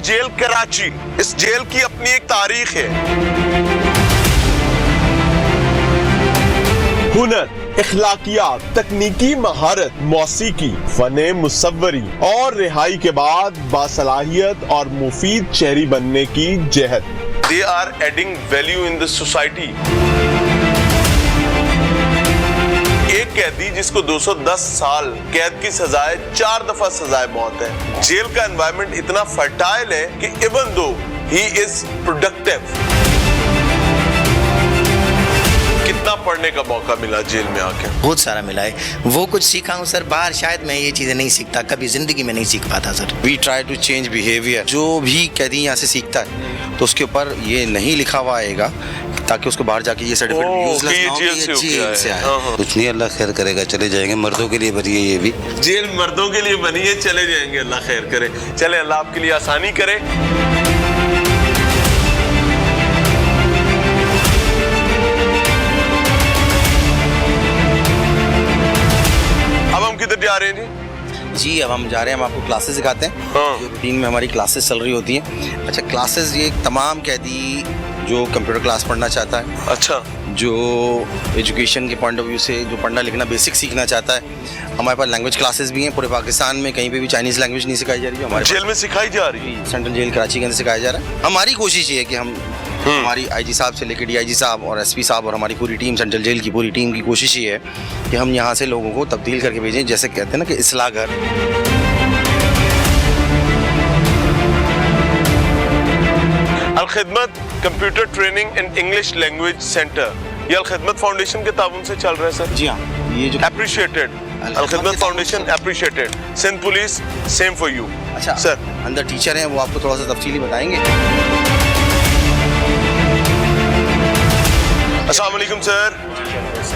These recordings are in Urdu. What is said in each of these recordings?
سینٹرل جیل کراچی، اس جیل کی اپنی ایک تاریخ ہے. ہنر، اخلاقیات، تکنیکی مہارت، موسیقی، فن مصوری اور رہائی کے بعد باصلاحیت اور مفید شہری بننے کی جہد. They are adding value in the society. ایک قیدی جس کو 210 سال قید کی سزائے 4 دفعہ سزائے موت ہے. جیل کا انوائرمنٹ اتنا فرٹائل ہے کہ even though he is productive. کتنا پڑھنے کا موقع ملا جیل میں آ کے؟ بہت سارا ملا ہے. وہ کچھ سیکھا ہوں سر، باہر شاید میں یہ چیزیں نہیں سیکھتا، کبھی زندگی میں نہیں سیکھ پاتا sir. We try to change behaviour. جو بھی قیدی یہاں سے سیکھتا ہے تو اس کے اوپر یہ نہیں لکھا ہوا آئے گا تاکہ اس کو باہر جا کے یہ سرٹیفکیٹ یوزلیس نہ ہو کہ یہ جیل سے آیا. کچھ نہیں، اللہ خیر کرے گا، چلے جائیں گے. مردوں کے لیے بنی ہے یہ بھی جیل، مردوں کے لیے بنی ہے، چلے جائیں گے، اللہ خیر کرے. چلے اللہ آپ کے لیے آسانی کرے. کدھر جا رہے ہیں جی؟ اب ہم جا رہے ہیں، ہم آپ کو کلاسز سکھاتے ہیں. جو روٹین میں ہماری کلاسز چل رہی ہوتی ہیں. اچھا، کلاسز یہ تمام قیدی جو کمپیوٹر کلاس پڑھنا چاہتا ہے، اچھا، جو ایجوکیشن کے پوائنٹ آف ویو سے جو پڑھنا لکھنا بیسک سیکھنا چاہتا ہے. ہمارے پاس لینگویج کلاسز بھی ہیں. پورے پاکستان میں کہیں پہ بھی چائنیز لینگویج نہیں سکھائی جا رہی ہے، ہمارے جیل میں سکھائی جا رہی ہے. سینٹرل جیل کراچی کے اندر سکھایا جا رہا ہے. ہماری کوشش یہ ہے کہ ہم ہماری آئی جی صاحب سے لے کے ڈی آئی جی صاحب اور ایس پی صاحب اور ہماری پوری ٹیم، سینٹرل جیل کی پوری ٹیم کی کوشش یہ ہے کہ ہم یہاں سے لوگوں کو تبدیل کر کے بھیجیں. جیسے کہتے ہیں نا کہ اصلاح گھر. Alkhidmat computer training and English language centre, یہ الخدمت فاؤنڈیشن کے تعاون سے چل رہا ہے سر. جی ہاں، یہ جو appreciated Alkhidmat foundation appreciated. Sindh police same for you. اچھا سر، اندر ٹیچر ہیں، وہ آپ کو تھوڑا سا تفصیلی بتائیں گے. السلام علیکم سر،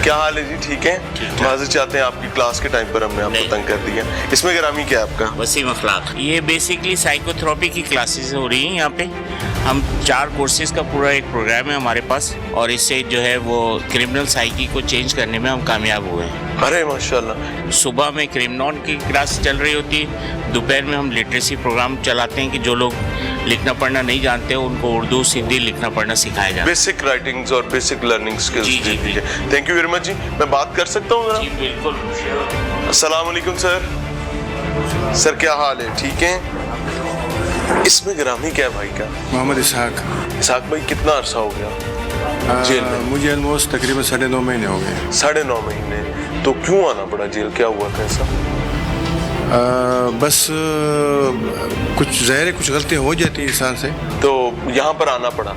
کیا حال ہے جی؟ ٹھیک ہے. معذرت چاہتے ہیں آپ کی کلاس کے ٹائم پر ہم نے آپ کو تنگ کر دیا. اس میں گرامی کیا ہے آپ کا؟ وسیم اخلاق. یہ بیسکلی سائیکو تھراپی کی کلاسز ہو رہی ہیں یہاں پہ. ہم 4 کورسز کا پورا ایک پروگرام ہے ہمارے پاس، اور اس سے جو ہے وہ کرمنل سائیکی کو چینج کرنے میں ہم کامیاب ہوئے ہیں. ارے ماشاءاللہ. صبح میں کرمنال کی کلاس چل رہی ہوتی ہے، دوپہر میں ہم لٹریسی پروگرام چلاتے ہیں کہ جو لوگ لکھنا پڑھنا نہیں جانتے ان کو اردو سندھی لکھنا پڑھنا سکھایا جاتا ہے. بیسک رائٹنگز اور بیسک لرننگ سکلز. جی جی جی. تھینک یو ویری مچ جی. میں بات کر سکتا ہوں ذرا؟ جی بالکل. السلام علیکم سر. سر کیا حال ہے؟ ٹھیک ہیں. اس میں گرامی کیا ہے بھائی کا؟ محمد اسحاق. اسحاق بھائی کتنا عرصہ ہو گیا جیل میں؟ مجھے آلموسٹ تقریباً 9.5 مہینے ہو گئے. 9.5 مہینے. تو کیوں آنا پڑا جیل؟ کیا ہوا تھا ایسا؟ بس کچھ ظاہر ہے کچھ غلطیاں ہو جاتی ہیں انسان سے، تو یہاں پر آنا پڑا.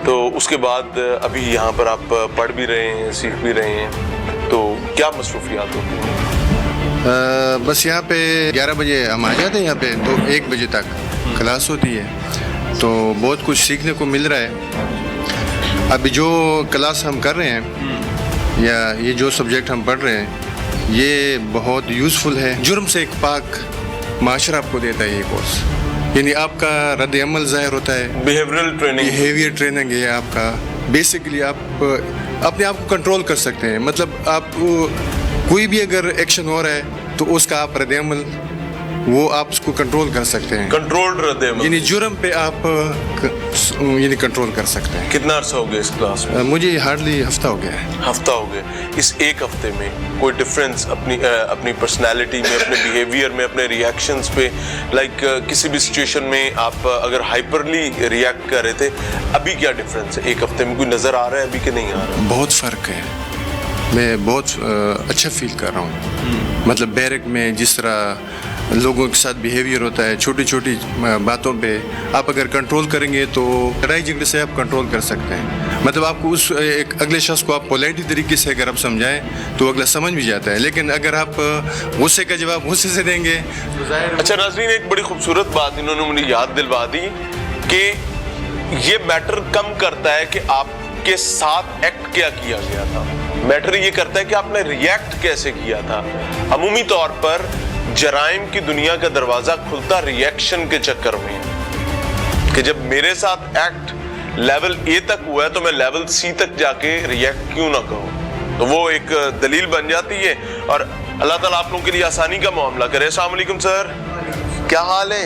تو اس کے بعد ابھی یہاں پر آپ پڑھ بھی رہے ہیں، سیکھ بھی رہے ہیں، تو کیا مصروفیات ہوتی ہیں؟ بس یہاں پہ 11 بجے ہم آ جاتے ہیں یہاں پہ، تو 1 بجے تک کلاس ہوتی ہے. تو بہت کچھ سیکھنے کو مل رہا ہے. ابھی جو کلاس ہم کر رہے ہیں یا یہ جو سبجیکٹ ہم پڑھ رہے ہیں یہ بہت یوزفل ہے. جرم سے ایک پاک معاشرہ آپ کو دیتا ہے یہ کورس. یعنی آپ کا رد عمل ظاہر ہوتا ہے. بیہیویئر ٹریننگ ہے آپ کا. بیسکلی آپ اپنے آپ کو کنٹرول کر سکتے ہیں. مطلب آپ کوئی بھی اگر ایکشن ہو رہا ہے تو اس کا آپ رد عمل وہ آپ اس کو کنٹرول کر سکتے ہیں. کنٹرول رد عمل یعنی جرم پہ آپ یعنی کنٹرول کر سکتے ہیں. کتنا عرصہ ہو گیا اس کلاس میں؟ مجھے ہارڈلی ہفتہ ہو گیا ہے. ہفتہ ہو گیا. اس ایک ہفتے میں کوئی ڈفرینس اپنی پرسنالٹی میں، اپنے بیہیویئر میں، اپنے ریئیکشنز پہ، لائک کسی بھی سچویشن میں آپ اگر ہائپرلی ریئیکٹ کر رہے تھے، ابھی کیا ڈفرینس ہے ایک ہفتے میں؟ کوئی نظر آ رہا ہے ابھی کہ نہیں آ رہا؟ بہت فرق ہے. میں بہت اچھا فیل کر رہا ہوں. مطلب بیرک میں جس طرح لوگوں کے ساتھ بیہیویئر ہوتا ہے، چھوٹی چھوٹی باتوں پہ آپ اگر کنٹرول کریں گے تو لڑائی جھگڑے سے آپ کنٹرول کر سکتے ہیں. مطلب آپ کو اس ایک اگلے شخص کو آپ پولیٹی طریقے سے اگر آپ سمجھائیں تو اگلا سمجھ بھی جاتا ہے. لیکن اگر آپ غصے کا جواب غصے سے دیں گے تو ظاہر. اچھا ناظرین، ایک بڑی خوبصورت بات انہوں نے مجھے یاد دلوا دی کہ یہ میٹر کم کرتا ہے کہ آپ کے ساتھ ایکٹ کیا گیا تھا. میٹر یہ کرتا ہے کہ آپ نے ریئیکٹ کیسے کیا تھا. عمومی طور پر جرائم کی دنیا کا دروازہ کھلتا ریئیکشن کے چکر میں کہ جب میرے ساتھ ایکٹ لیول اے تک ہوا ہے تو میں لیول سی تک جا کے ریئیکٹ کیوں نہ کروں. تو وہ ایک دلیل بن جاتی ہے. اور اللہ تعالیٰ آپ لوگوں کے لیے آسانی کا معاملہ کرے. السلام علیکم سر، کیا حال ہے؟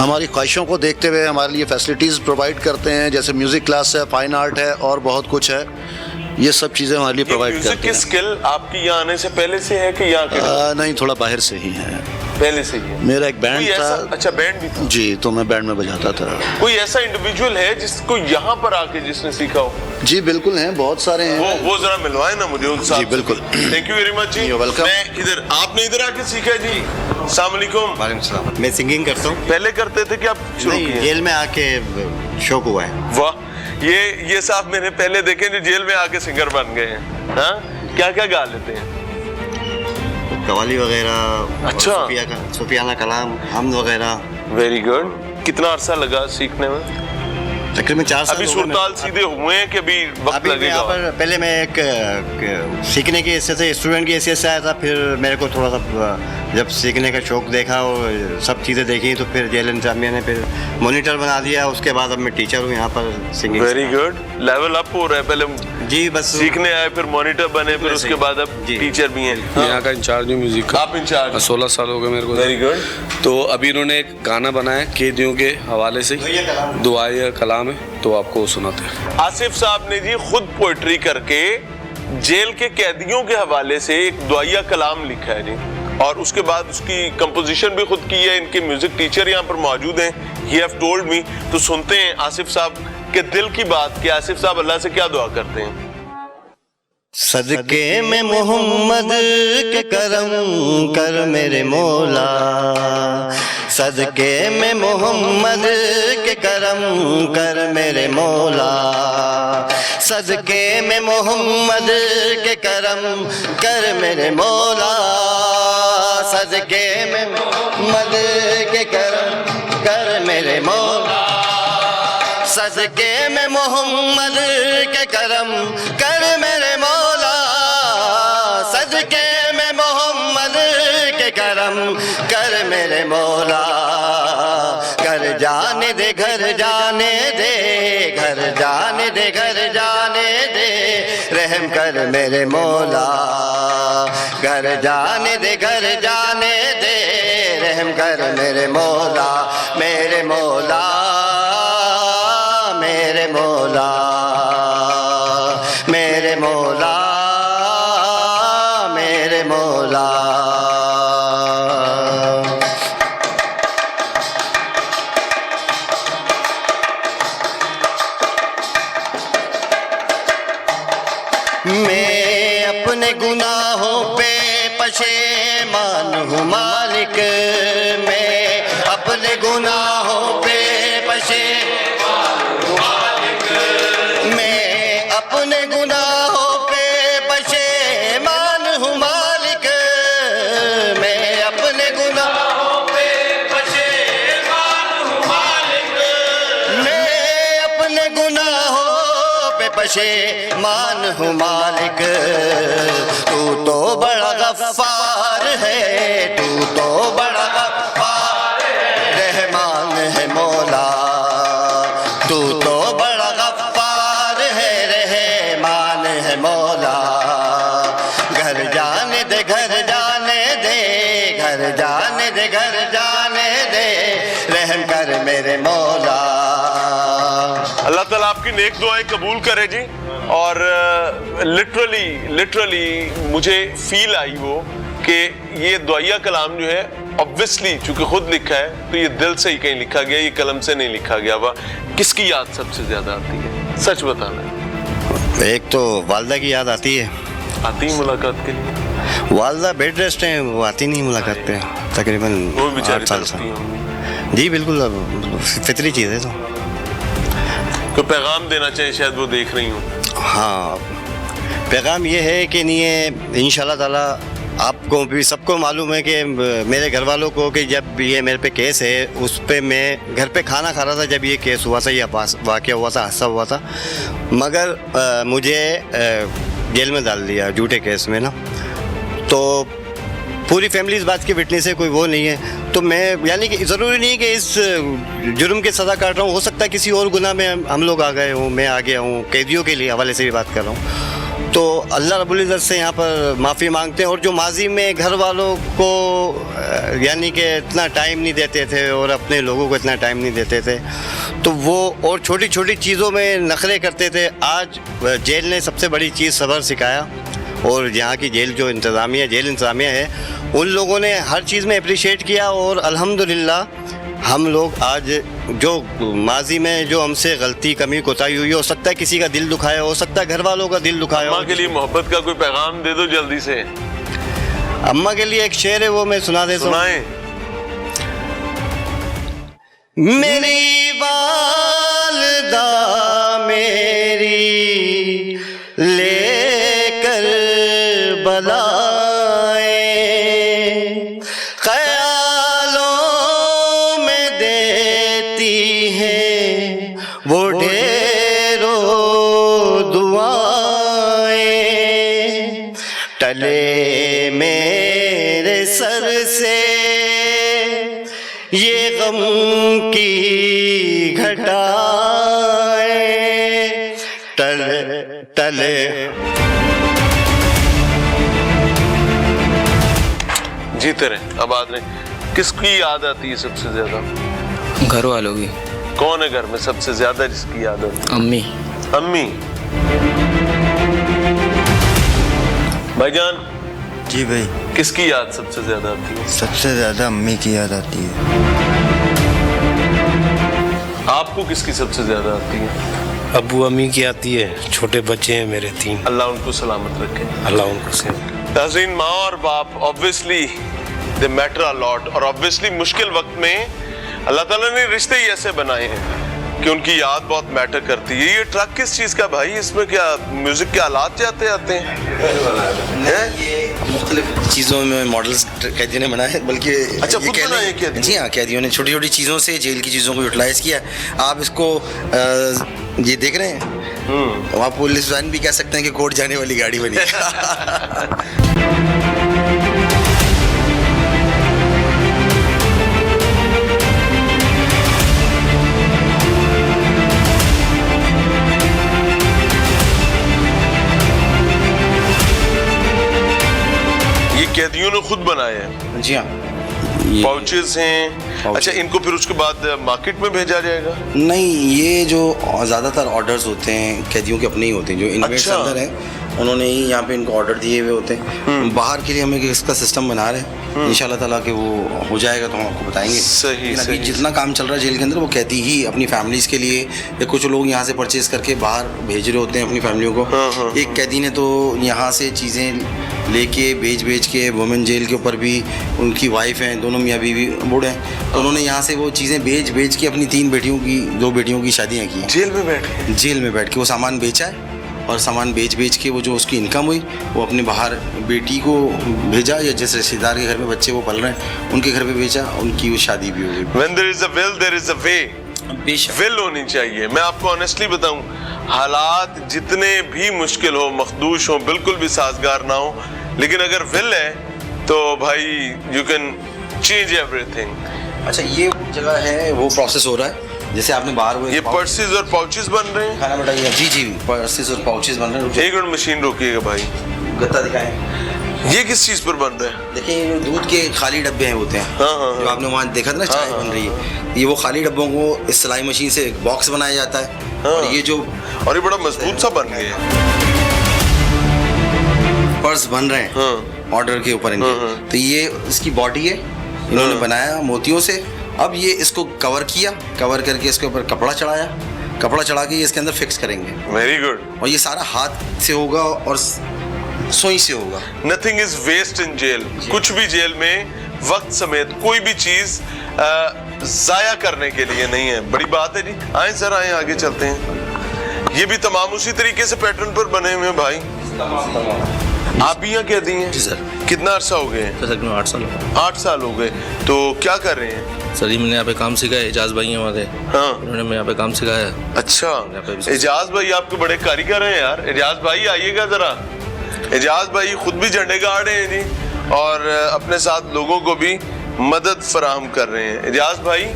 ہماری خواہشوں کو دیکھتے ہوئے ہمارے لیے فیسلٹیز پرووائڈ کرتے ہیں، جیسے میوزک کلاس ہے، فائن آرٹ ہے اور بہت کچھ ہے. یہ سب چیزیں ہمارے لیے پرووائڈ میوزک کرتے کی ہیں. اسکل آپ کی یہاں آنے سے پہلے سے ہے کہ یہاں کے نہیں، تھوڑا باہر سے ہی ہے. پہلے سے ہی ہے؟ میرا ایک بینڈ کوئی ایسا تھا. اچھا بینڈ بھی تھا؟ جی، تو میں بینڈ میں بجاتا تھا. کوئی ایسا انڈیویجول ہے جس کو یہاں پر آ کے جس نے سیکھا ہو؟ جی بالکل ہیں، بہت سارے ہیں. وہ ذرا ملوائے نا مجھے ان سے. جی بالکل. تھینک یو ویری مچ جی. You're welcome. میں ادھر، آپ نے ادھر آ کے سیکھا جی؟ السلام علیکم. وعلیکم السلام. میں سنگنگ کرتا ہوں. پہلے کرتے تھے کہ آپ شروع کیے؟ جیل میں آ کے شوق ہوا ہے. واہ، یہ صاحب میں نے پہلے دیکھے جو جیل میں آ کے سنگر بن گئے ہیں. ہاں، کیا کیا گا لیتے ہیں؟ قوالی وغیرہ. اچھا. صوفیانہ کلام، حمد وغیرہ. Very good. کتنا عرصہ لگا سیکھنے میں؟ تقریباً 4 سال. ابھی صورتحال سیدھے ہوئے ہیں کہ ابھی وقت لگے یہاں گا؟ پر پہلے میں ایک سیکھنے کی حیثیت سے، اسٹوڈنٹ کی حیثیت سے آیا تھا. پھر میرے کو تھوڑا سا جب سیکھنے کا شوق دیکھا اور سب چیزیں دیکھی تو پھر جیل انتظامیہ نے پھر مانیٹر بنا دیا. اس کے بعد اب میں ٹیچر ہوں یہاں پر singing. Very good. Level up ہو رہا ہے. پہلے جی بس سیکھنے آئے، پھر مانیٹر بنے، پھر اس کے بعد اب ٹیچر بھی ہیں. یہاں کا انچارج ہوں میوزک کا. آپ انچارج؟ 16 سال ہو گئے میرے کو. Very good. تو ابھی انہوں نے ایک گانا بنایا قیدیوں کے حوالے سے، دعائے کلام ہے، تو آپ کو سناتے ہیں. آصف صاحب نے جی خود پوئٹری کر کے جیل کے قیدیوں کے حوالے سے ایک دعائیہ کلام لکھا ہے جی، اور اس کے بعد اس کی کمپوزیشن بھی خود کی ہے. ان کے میوزک ٹیچر یہاں پر موجود ہیں. He have told me. تو سنتے ہیں آصف صاحب کے دل کی بات کہ آصف صاحب اللہ سے کیا دعا کرتے ہیں. صدقے میں محمد کے کرم کر میرے مولا، صدقے میں محمد کے کرم کر میرے مولا، صدقے میں محمد کے کرم کر میرے مولا، صدقے میں محمد کے کرم کر میرے مولا، صدقے میں محمد کے کرم کر میرے مولا، صدقے میں محمد کے کرم کر میرے مولا. گھر جانے دے، گھر جانے دے، گھر جانے دے، گھر جانے دے، رحم کر میرے مولا. گھر جانے دے، گھر جانے دے، رحم کر میرے مولا. میرے مولا، میرے مولا، میرے مولا، میرے مولا. میں اپنے گناہوں پہ پشیمان ہوں مالک، میں اپنے گناہوں پہ پشیمان ہوں مالک، میں اپنے گناہوں پہ پشیمان ہوں مالک، میں اپنے گناہوں پہ پشیمان ہوں مالک، میں اپنے گناہوں پہ پشیمان ہوں مالک. تو بڑا غفار ہے، تو بڑا غفار ہے، رحمان ہے مولا. تو بڑا غفار ہے، رحمان ہے مولا. گھر جانے دے، گھر جانے دے، گھر جانے دے، گھر جانے دے، رحم کر میرے مولا. اللہ تعالیٰ آپ کی نیک دعائیں قبول کرے جی. اور لٹرلی مجھے فیل آئی وہ کہ یہ دعائیہ کلام جو ہے obviously چونکہ خود لکھا ہے تو یہ دل سے ہی کہیں لکھا گیا، یہ قلم سے نہیں لکھا گیا ہوا. کس کی یاد سب سے زیادہ آتی ہے؟ سچ بتانا. ایک تو والدہ کی یاد آتی ہے. آتی ہے ملاقات کے لیے؟ والدہ بیڈ ریسٹ ہیں، وہ آتی نہیں ملاقات پہ تقریباً وہ بیچاری 8 سال سے. تڑپتی ہوں. جی بالکل فطری چیز ہے. تو کوئی پیغام دینا چاہیے، شاید وہ دیکھ رہی ہوں. ہاں، پیغام یہ ہے کہ نہیں انشاءاللہ تعالیٰ آپ کو بھی سب کو معلوم ہے کہ میرے گھر والوں کو کہ جب یہ میرے پہ کیس ہے اس پہ میں گھر پہ کھانا کھا رہا تھا جب یہ کیس ہوا تھا، یہ واقعہ ہوا تھا، حادثہ ہوا تھا، مگر مجھے جیل میں ڈال دیا جھوٹے کیس میں نا. تو پوری فیملی اس بات کی وٹنس ہے، کوئی وہ نہیں ہے. تو میں یعنی کہ ضروری نہیں کہ اس جرم کی سزا کاٹ رہا ہوں، ہو سکتا ہے کسی اور گناہ میں ہم لوگ آ گئے ہوں، میں آ گیا ہوں، قیدیوں کے لیے حوالے سے بھی بات کر رہا ہوں. تو اللہ رب العزت سے یہاں پر معافی مانگتے ہیں. اور جو ماضی میں گھر والوں کو یعنی کہ اتنا ٹائم نہیں دیتے تھے اور اپنے لوگوں کو اتنا ٹائم نہیں دیتے تھے, تو وہ اور چھوٹی چھوٹی چیزوں میں نخرے کرتے تھے. آج جیل نے سب سے بڑی چیز صبر سکھایا, اور یہاں کی جیل انتظامیہ ہے, ان لوگوں نے ہر چیز میں اپریشیٹ کیا. اور الحمدللہ ہم لوگ آج جو ماضی میں جو ہم سے غلطی کمی کوتاہی ہوئی, ہو سکتا ہے کسی کا دل دکھایا, ہو سکتا ہے گھر والوں کا دل دکھایا. اماں کے لیے محبت کا کوئی پیغام دے دو جلدی سے. اماں کے لیے ایک شعر ہے, وہ میں سنا دیتا ہوں. سنائیں. میری والدہ میری لے کر بلائیں خیالوں میں دیتی ہیں وہ ڈھیروں دعائیں, ٹلے میرے سر سے یہ غم کی گھٹائیں, ٹلے. جیتے رہے, آباد رہے. کس کی یاد آتی ہے سب سے زیادہ؟ گھر والوں کی. کون ہے گھر میں سب سے زیادہ جس کی یاد آتی ہے؟ امی. امی. بھائی جان. جی بھائی. کس کی یاد سب سے زیادہ آتی ہے؟ سب سے زیادہ امی کی یاد آتی ہے. آپ کو کس کی سب سے زیادہ آتی ہے؟ ابو امی کی آتی ہے, چھوٹے بچے ہیں میرے 3. اللہ ان کو سلامت رکھے. اللہ ان کو سلامت. ناظرین, ماں اور باپ obviously they matter a lot, اور obviously مشکل وقت میں اللہ تعالیٰ نے رشتے ہی ایسے بنائے ہیں کہ ان کی یاد بہت میٹر کرتی ہے. یہ ٹرک کس چیز کا بھائی؟ اس میں کیا میوزک کے آلات جاتے آتے ہیں؟ یہ مختلف چیزوں میں ماڈلز قیدیوں نے بنائے, بلکہ اچھا خود بنائے قیدی؟ جی ہاں, قیدیوں نے چھوٹی چھوٹی چیزوں سے جیل کی چیزوں کو یوٹیلائز کیا. آپ اس کو یہ دیکھ رہے ہیں, آپ پولیس وین بھی کہہ سکتے ہیں کہ کورٹ جانے والی گاڑی بنی. قیدیوں نے خود بنائے ہیں؟ جی ہاں. پاؤچز ہیں. اچھا, ان کو پھر اس کے بعد مارکیٹ میں بھیجا جائے گا؟ نہیں, یہ جو زیادہ تر آرڈرز ہوتے ہیں قیدیوں کے اپنے ہی ہوتے ہیں, جو انویٹس اندر ہیں انہوں نے ہی یہاں پہ ان کو آرڈر دیے ہوئے ہوتے ہیں. باہر کے لیے ہمیں اس کا سسٹم بنا رہے ہیں, ان شاء اللہ تعالیٰ کہ وہ ہو جائے گا تو ہم آپ کو بتائیں گے. صحیح. جتنا کام چل رہا ہے جیل کے اندر وہ قیدی ہی اپنی فیملیز کے لیے, یا کچھ لوگ یہاں سے پرچیز کر کے باہر بھیج رہے ہوتے ہیں اپنی فیملیوں کو. ایک قیدی نے تو یہاں سے چیزیں لے کے بیچ کے, وومن جیل کے اوپر بھی ان کی وائف ہیں, دونوں میاں بیوی بوڑھے ہیں, تو انہوں نے یہاں سے وہ چیزیں بیچ کے اپنی 3 بیٹیوں کی شادیاں کی. جیل میں بیٹھ کے وہ سامان بیچا ہے, اور سامان بیچ کے وہ جو اس کی انکم ہوئی وہ اپنے باہر بیٹی کو بھیجا, یا جس رشتے دار کے گھر میں بچے وہ پل رہے ہیں ان کے گھر پہ بیچا, ان کی وہ شادی بھی ہو گئی. When there is a will, there is a way. will ہونی چاہیے. میں آپ کو آنیسٹلی بتاؤں, حالات جتنے بھی مشکل ہو, مخدوش ہو, بالکل بھی سازگار نہ ہو, لیکن اگر will ہے تو بھائی you can change everything. اچھا, یہ جگہ ہے, وہ پروسیس ہو رہا ہے جیسے آپ نے باہر ہوئے. یہ پرسز اور پاؤچز بن رہے ہیں کھانا بٹائیے. جی پرسز اور پاؤچز بن رہے ہیں. ایک منٹ مشین روکیے گا بھائی. گتا دکھائیں. یہ کس چیز پر بن رہا ہے؟ دیکھیں, دودھ کے خالی ڈبے ہیں ہوتے ہیں, جو آپ نے وہاں دیکھا تھا نا چائے بن رہی ہے, یہ وہ خالی ڈبوں کو اس سلائی مشین سے ایک باکس بنایا جاتا ہے, اور یہ جو اور یہ بڑا مضبوط سا بن گیا ہے. پرس بن رہے ہیں آرڈر کے اوپر ان کے, تو یہ اس کی باڈی ہے, انہوں نے بنایا موتیوں سے. اب یہ اس کو کور کر کے اس کے اوپر کپڑا چڑھا کے یہ اس کے اندر فکس کریں گے. Very good. اور یہ سارا ہاتھ سے ہوگا اور سوئی سے ہوگا. Nothing is waste in jail. کچھ بھی جیل میں وقت سمیت کوئی بھی چیز ضائع کرنے کے لیے نہیں ہے. بڑی بات ہے جی. آئیں سر, آئیں آگے چلتے ہیں. یہ بھی تمام اسی طریقے سے پیٹرن پر بنے ہوئے ہیں بھائی. آپ بھی یہاں کہہ دی ہیں؟ جی سر. کتنا عرصہ ہو گئے ہیں؟ سر 8 سال. 8 سال ہو گئے. تو کیا کر رہے ہیں؟ سر جی میں نے یہاں پہ کام سکھایا, اعجاز بھائی ہیں ہمارے, انہوں نے یہاں پہ کام سکھایا. اچھا, اعجاز بھائی آپ کے بڑے کاریگر ہیں یار. اعجاز بھائی آئیے گا ذرا. اعجاز بھائی خود بھی جھنڈے گاڑ رہے ہیں جی, اور اپنے ساتھ لوگوں کو بھی مدد فراہم کر رہے ہیں. اعجاز بھائی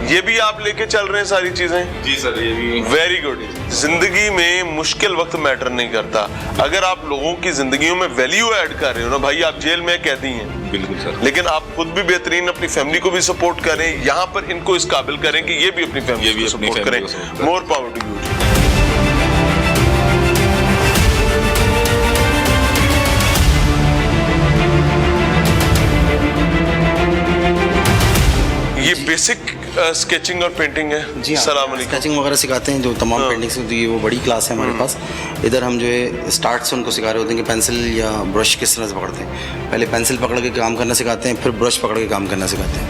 یہ بھی آپ لے کے چل رہے ہیں ساری چیزیں؟ جی سر, یہ بھی. Very good. زندگی میں مشکل وقت میٹر نہیں کرتا. اگر آپ لوگوں کی زندگیوں میں ویلیو ایڈ کر رہے ہو نا بھائی, آپ جیل میں قیدی ہیں بالکل سر, لیکن آپ خود بھی بہترین اپنی فیملی کو بھی سپورٹ کریں, یہاں پر ان کو اس قابل کریں کہ یہ بھی اپنی فیملی کو سپورٹ کریں. More power to you. یہ بیسک اسکیچنگ اور پینٹنگ ہے. جی السلام علیکم. اسکیچنگ وغیرہ سکھاتے ہیں, جو تمام پینٹنگس ہوتی ہے وہ بڑی کلاس ہے ہمارے پاس. ادھر ہم جو ہے اسٹارٹ سے ان کو سکھا رہے ہوتے ہیں کہ پینسل یا برش کس طرح سے پکڑتے ہیں. پہلے پینسل پکڑ کے کام کرنا سکھاتے ہیں, پھر برش پکڑ کے کام کرنا سکھاتے ہیں.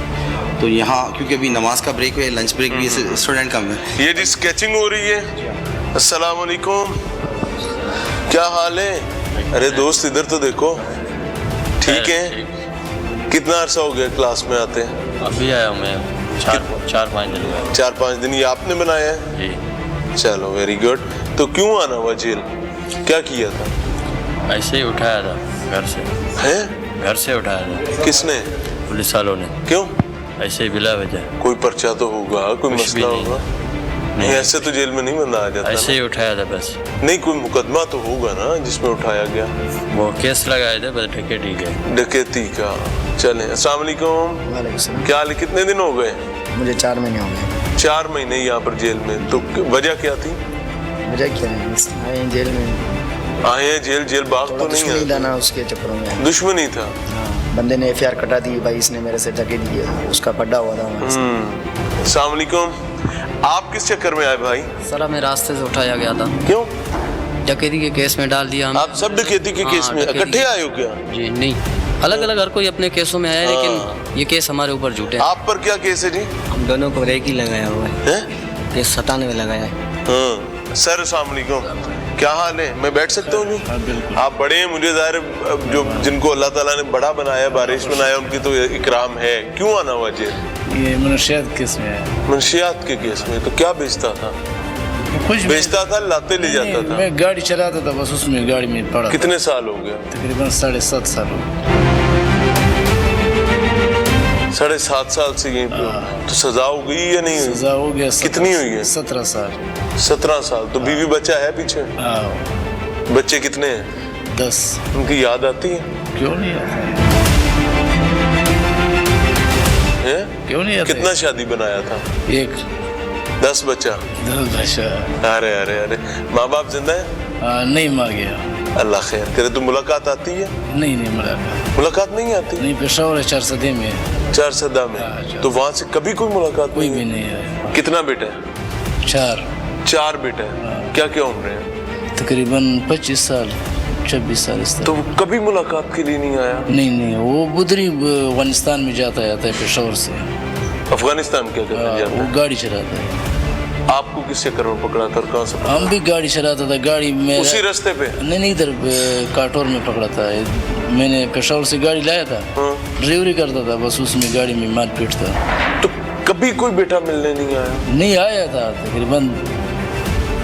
تو یہاں کیونکہ ابھی نماز کا بریک ہے, لنچ بریک بھی اسٹوڈنٹ کا ہے. یہ جی اسکیچنگ ہو رہی ہے. السلام علیکم, کیا حال ہے؟ ارے دوست ادھر تو دیکھو, ٹھیک ہے؟ کتنا عرصہ ہو گیا کلاس میں آتے ہیں؟ ابھی آیا ہوں میں 4-5 دن ہوئے. 4-5 دن. یہ آپ نے بنایا ہے؟ جی. چلو ویری گڈ. تو کیوں آنا ہوا جیل, کیا کیا تھا؟ ایسے ہی اٹھایا تھا گھر سے. ہیں؟ گھر سے اٹھایا تھا. کس نے؟ پولیس والوں نے. کیوں؟ ایسے ہی بلا وجہ. کوئی پرچہ تو ہوگا, کوئی مسئلہ ہوگا. نہیں ایسے تو جیل میں نہیں بندہ آ جاتا. ایسے ہی اٹھایا تھا بس. نہیں, کوئی مقدمہ تو ہوگا نا جس میں اٹھایا گیا. وہ کیس لگائے تھے بس ڈکیتی کا. ڈکیتی کا. چلیں. السلام علیکم. وعلیکم السلام. کیا حال ہے؟ کتنے دن ہو گئے؟ مجھے 4 مہینے ہو گئے. 4 مہینے یہاں پر جیل میں. تو وجہ کیا تھی؟ وجہ کیا ہے, آئے ہیں جیل میں. آئے ہیں جیل, جیل باغ تو نہیں ہے نا, اس کے چکروں میں دشمنی تھا. بندے نے FIR کٹا دی بھائی, اس نے میرے سے ڈکے دی ہے, اس کا پڈا ہوا تھا. السلام علیکم. آپ کس چکر میں آئے بھائی؟ سر ہمیں راستے سے اٹھایا گیا تھا. کیوں؟ ڈکیتی کے کیس میں ڈال دیا ہم. آپ سب ڈکیتی کے کیس میں اکٹھے آئے ہو کیا؟ جی نہیں, الگ الگ ہر کوئی اپنے کیسوں میں آیا, لیکن یہ کیس ہمارے اوپر جھوٹے. آپ پر کیا کیس ہے جی؟ ہم دونوں کو ریک ہی لگایا ہوا ہے. کیس 97 لگایا ہے. سر السلام علیکم, کیا حال ہے؟ میں بیٹھ سکتا ہوں جی؟ آپ بڑے ہیں, مجھے ظاہر جو جن کو اللہ تعالیٰ نے بڑا بنایا, بارش بنایا, ان کی تو اکرام ہے. کیوں آنا ہوا جیل؟ یہ منشیات کیس میں ہے. منشیات کے کیس میں. تو کیا بیچتا تھا؟ کچھ بیچتا تھا, لاتے لے جاتا تھا؟ میں گاڑی چلاتا تھا بس, اس میں گاڑی میں پڑا. کتنے سال ہو گیا؟ تقریباً 7.5 سال ہو گیا. 7.5 سال سے یہیں پہ. تو سزا ہو گئی یا نہیں ہوئی؟ سزا ہو گیا. کتنی ہوئی ہے؟ 17 سال. 17 سال. تو بیوی بچہ ہے پیچھے؟ بچے کتنے ہیں؟ 10. ان کی یاد آتی ہے؟ کیوں نہیں آتا ہے؟ کیوں نہیں آتا؟ کتنا شادی بنایا تھا؟ 1. 10 بچہ. 10 بچہ. ارے ارے ارے, ماں باپ زندہ ہیں؟ نہیں, مر گیا. اللہ خیر کرے. تو ملاقات آتی ہے؟ نہیں, ملاقات نہیں آتی. نہیں, پشاور ہے 4 میں. 4 میں. تو وہاں سے کبھی کوئی ملاقات کوئی بھی نہیں ہے. کتنا بیٹا ہے؟ 4 بیٹا ہے. کیا کیا عمر ہے؟ تقریباً 25 سال 26 سال. اس طرح. تو کبھی ملاقات کے لیے نہیں آیا؟ نہیں, وہ بدری افغانستان میں جاتا ہے پشاور سے. افغانستان کیا کرنے جاتا ہے؟ وہ گاڑی چلاتا ہے. آپ کو کس چکر میں پکڑا تھا اور کہاں سے؟ ہم بھی گاڑی چلاتا تھا. گاڑی میں اسی راستے پہ؟ نہیں, ادھر کاٹور میں پکڑا تھا. میں نے پشاور سے گاڑی لایا تھا, ڈریوری کرتا تھا بس, اس میں گاڑی میں مار پیٹ تھا. تو کبھی کوئی بیٹا ملنے نہیں آیا؟ نہیں آیا تھا, تقریباً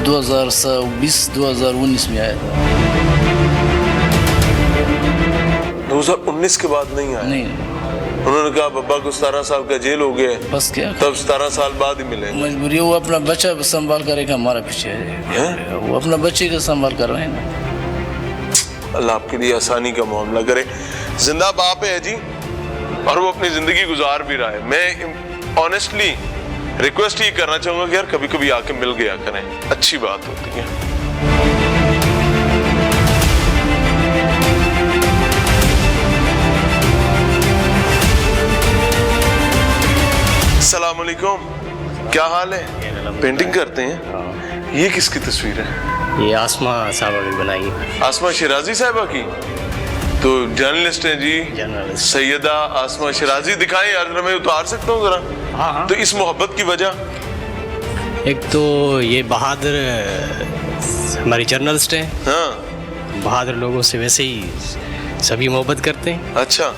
2019 میں آیا تھا. 2019 کے بعد نہیں آیا؟ نہیں. انہوں نے کہا بابا کو 17 سال کا جیل ہو گیا, بس کیا, تب 17 سال بعد ہی ملیں گے. مجبوری. وہ اپنا بچہ سنبھال کرے گا, ہمارا پیچھے ہے. وہ اپنا بچے کا سنبھال کر رہے ہیں نا. اللہ آپ کے لیے آسانی کا معاملہ کرے. زندہ باپ ہے جی, اور وہ اپنی زندگی گزار بھی رہا ہے. میں آنیسٹلی ریکویسٹ یہ کرنا چاہوں گا کہ یار کبھی کبھی آ کے مل گیا کریں, اچھی بات ہوتی ہے. السلام علیکم, کیا حال ہے؟ پینٹنگ کرتے ہیں. یہ کس کی تصویر ہے؟ یہ آسما صاحبہ کی بنائی. آسما شیرازی صاحبہ کی. تو جرنلسٹ ہیں جی, سیدہ آسما شیرازی. دکھائیں یار ذرا, میں اتار سکتا ہوں ذرا. تو اس محبت کی وجہ؟ ایک تو یہ بہادر ہماری جرنلسٹ ہیں. بہادر لوگوں سے ویسے ہی سبھی محبت کرتے ہیں. اچھا,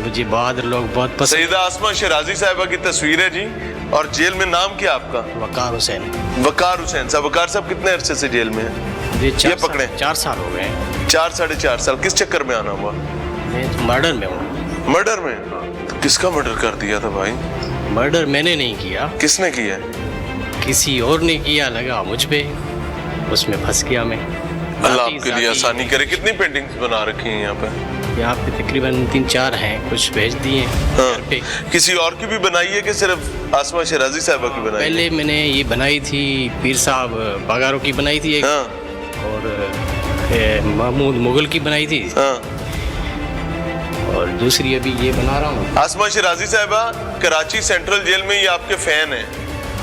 مجھے بہادر لوگ بہت پسند. سیدہ آسما شیرازی صاحبہ کی تصویر ہے جی, اور جیل میں نام کیا آپ کا؟ وقار حسین. وقار حسین صاحب. وقار صاحب کتنے عرصے سے جیل میں ہیں؟ یہ پکڑے 4 سال ہو گئے. 4-4.5 سال. کس چکر میں آنا ہوا؟ میں مرڈر میں ہوں. مرڈر میں؟ تو کس کا مرڈر کر دیا تھا بھائی؟ مرڈر میں نے نہیں کیا. کس نے کیا؟ کسی اور نے کیا, لگا مجھ پہ. اس میں پھنس گیا میں. اللہ آپ کے لیے آسانی کرے. کتنی پینٹنگز بنا رکھی ہیں یہاں پہ؟ یہاں پہ تقریباً 3-4 ہیں, کچھ بھیج دیے ہیں. کسی اور کی بھی بنائی ہے کہ صرف آسمہ شیرازی صاحبہ کی بنائی؟ پہلے میں نے یہ بنائی تھی پیر صاحب باگاروں کی بنائی تھی ایک, اور محمود مغل کی بنائی تھی, اور دوسری ابھی یہ بنا رہا ہوں. آسمہ شیرازی صاحبہ کراچی سینٹرل جیل میں یہ آپ کے فین ہیں,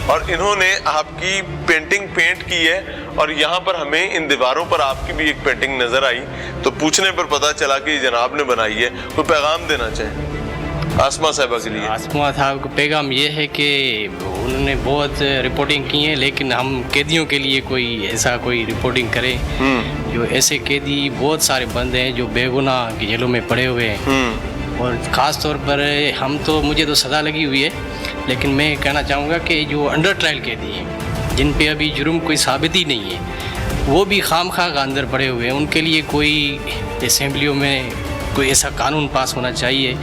اور انہوں نے آپ کی پینٹنگ پینٹ کی ہے, اور یہاں پر ہمیں ان دیواروں پر آپ کی بھی ایک پینٹنگ نظر آئی, تو پوچھنے پر پتا چلا کہ یہ جناب نے بنائی ہے. کوئی پیغام دینا چاہیں آسمہ صاحبہ کے لیے؟ آسمہ صاحب کا پیغام یہ ہے کہ انہوں نے بہت رپورٹنگ کی ہیں, لیکن ہم قیدیوں کے لیے کوئی ایسا کوئی رپورٹنگ کریں. جو ایسے قیدی بہت سارے بند ہیں جو بے گناہ کی جیلوں میں پڑے ہوئے ہیں, اور خاص طور پر ہم تو مجھے تو سزا لگی ہوئی ہے, لیکن میں کہنا چاہوں گا کہ جو انڈر ٹرائل قیدی ہیں جن پہ ابھی جرم کوئی ثابت ہی نہیں ہے, وہ بھی خام خواہ کا اندر پڑے ہوئے ہیں. ان کے لیے کوئی اسمبلیوں میں کوئی ایسا قانون پاس ہونا چاہیے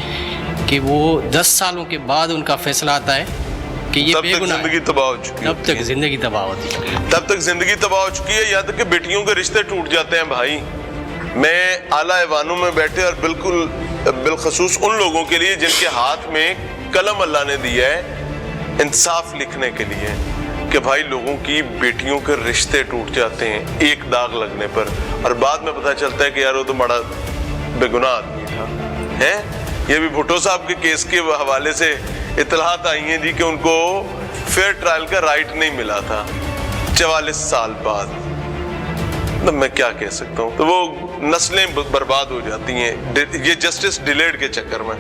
کہ وہ 10 سالوں کے بعد ان کا فیصلہ آتا ہے کہ یہ بے گناہ ہے. زندگی تباہ ہو چکی ہے. تب تک زندگی تباہ ہوتی ہے. تب تک زندگی تباہ ہو چکی ہے, یہاں تک کہ بیٹیوں کے رشتے ٹوٹ جاتے ہیں. بھائی میں اعلیٰ ایوانوں میں بیٹھے, اور بالخصوص ان لوگوں کے لیے جن کے ہاتھ میں قلم اللہ نے دیا ہے انصاف لکھنے کے لیے, کہ بھائی لوگوں کی بیٹیوں کے رشتے ٹوٹ جاتے ہیں ایک داغ لگنے پر, اور بعد میں پتہ چلتا ہے کہ یار وہ تو بڑا بے گناہ آدمی تھا. ہے یہ بھی بھٹو صاحب کے کیس کے حوالے سے اطلاعات آئی ہیں جی کہ ان کو فیئر ٹرائل کا رائٹ نہیں ملا تھا 44 سال بعد. میں کیا کہہ سکتا ہوں, تو وہ نسلیں برباد ہو جاتی ہیں یہ جسٹس ڈیلیڈ کے چکر میں.